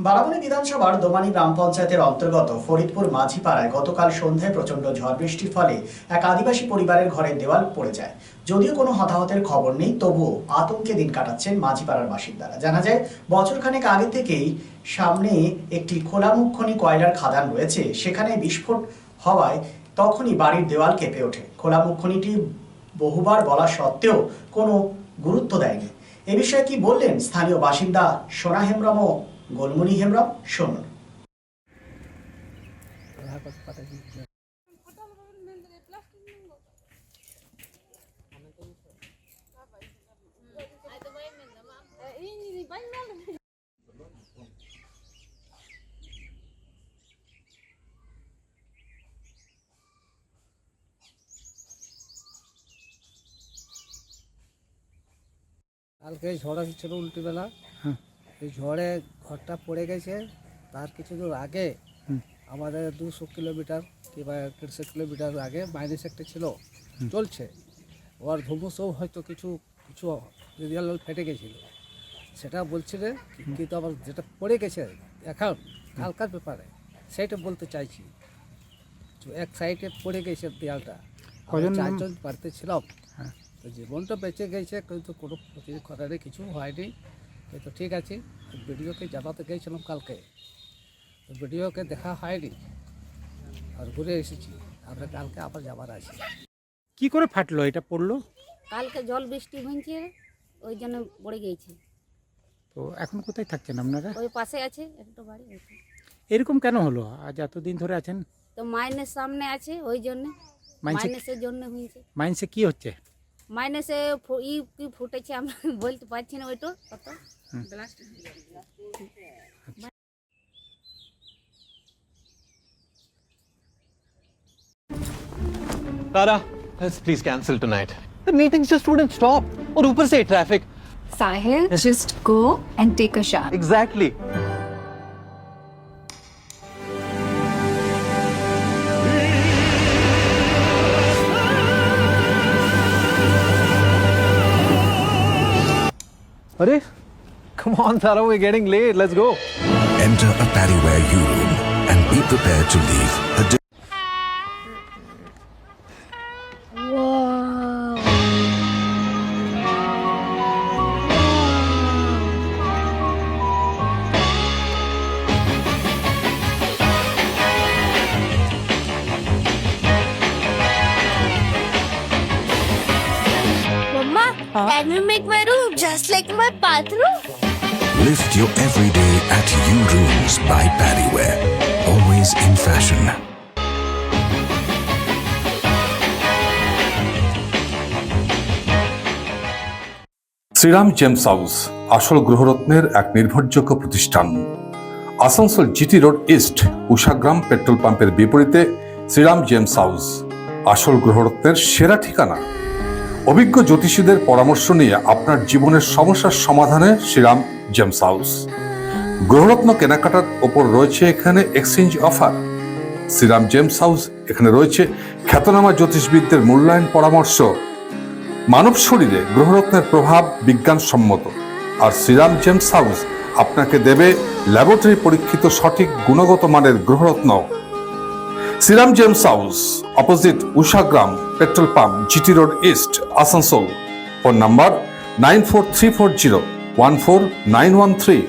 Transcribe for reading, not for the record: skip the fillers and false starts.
বারাবণী বিধানসভার দোমানী গ্রাম পঞ্চায়েতের অন্তর্গত ফরিদপুর মাঝিপাড়ায় গতকাল সন্ধ্যায় প্রচণ্ড ঝড় বৃষ্টির ফলে এক আদিবাসী পরিবারের ঘরের দেওয়াল পড়ে যায়। যদিও কোনো হতাহতের খবর নেই, তবুও আতঙ্কে দিন কাটাচ্ছেন মাঝিপাড়ার বাসিন্দারা। জানা যায়, বছরখানেক আগে থেকেই সামনে একটি খোলামুখ খনি কয়লার খাদান রয়েছে, সেখানে বিস্ফোট হওয়ায় তখনই বাড়ির দেওয়াল কেঁপে ওঠে। খোলামুখ খনিটি বহুবার বলা সত্ত্বেও কোনো গুরুত্ব দেয়নি। এ বিষয়ে কি বললেন স্থানীয় বাসিন্দা সোনা হেমব্রম ও গোলমণি হেমব্রম, শুনুন। কালকে ঝড় আসছিল উল্টোবেলা। এই ঝড়ে ঘরটা পড়ে গেছে। তার কিছু দূর আগে আমাদের 200 কিলোমিটার কিংবা 150 কিলোমিটার আগে মাইনাস একটা ছিল, চলছে। ওর ধুমুসও হয়তো কিছু কিছু রিয়াল ফেটে গেছিল, সেটা বলছিল। কিন্তু আবার যেটা পড়ে গেছে এখন কালকার ব্যাপারে সেইটা বলতে চাইছি। এক সাইডে পড়ে গেছে দেয়ালটা, চারজন বাড়িতে ছিলাম। তো জীবনটা বেঁচে গেছে, কিন্তু কোনো ক্ষতি করার কিছু হয়নি। তো ঠিক আছে, ভিডিওকে জানাতে গিয়েছিলাম কালকে, তো ভিডিওকে দেখা হয়নি আর ঘুরে এসেছি। আমরা কালকে আবার যাবার আছে। কি করে ফাটলো, এটা পড়লো? কালকে জল বৃষ্টি হয়েছে, ওই জন্য পড়ে গিয়েছে। তো এখন কোথায় থাকছেন আপনারা? ওই পাশে আছে একটা বাড়ি। এরকম কেন হলো? আজ এতদিন ধরে আছেন। তো মাইনের সামনে আছে, ওই জন্য মাইনেসের জন্য হয়েছে। মাইন্সে কি হচ্ছে? মাইনেসে কি ফুটেছে আমরা বলতে পারছি না, ওইটা কত Tara, let's please cancel tonight. The meetings just wouldn't stop. और ऊपर से traffic. Sahil, just go and take a shower. Exactly. Arey, come on, Tara, we're getting late. Let's go. Enter a Paddyware U-Room and be prepared to leave a Mama, can we make my room just like my bathroom? Lift your everyday at U-Rooms by Paddyware. Always in fashion. Shriram gems house আসল গ্রহরত্নের এক নির্ভরযোগ্য প্রতিষ্ঠান। Asansol GT road east Ushagram petrol পাম্পের বিপরীতে Shriram gems house আসল গ্রহরত্নের সেরা ঠিকানা। অভিজ্ঞ জ্যোতিষীদের পরামর্শ নিয়ে আপনার জীবনের সমস্যার সমাধানে শ্রীরাম জেমস হাউস। গ্রহরত্ন কেনাকাটার ওপর রয়েছে এখানে exchange offer. Shriram gems house এখানে রয়েছে খ্যাতনামা জ্যোতিষবিদদের মূল্যায়ন পরামর্শ। মানব শরীরে গ্রহরত্নের প্রভাব বিজ্ঞানসম্মত, আর শ্রীরাম জেমস হাউস আপনাকে দেবে ল্যাবরেটরি পরীক্ষিত সঠিক গুণগত মানের গ্রহরত্ন। Shriram gems house, opposite Ushagram petrol pump, GT road east, Asansol. Phone number 9434014913।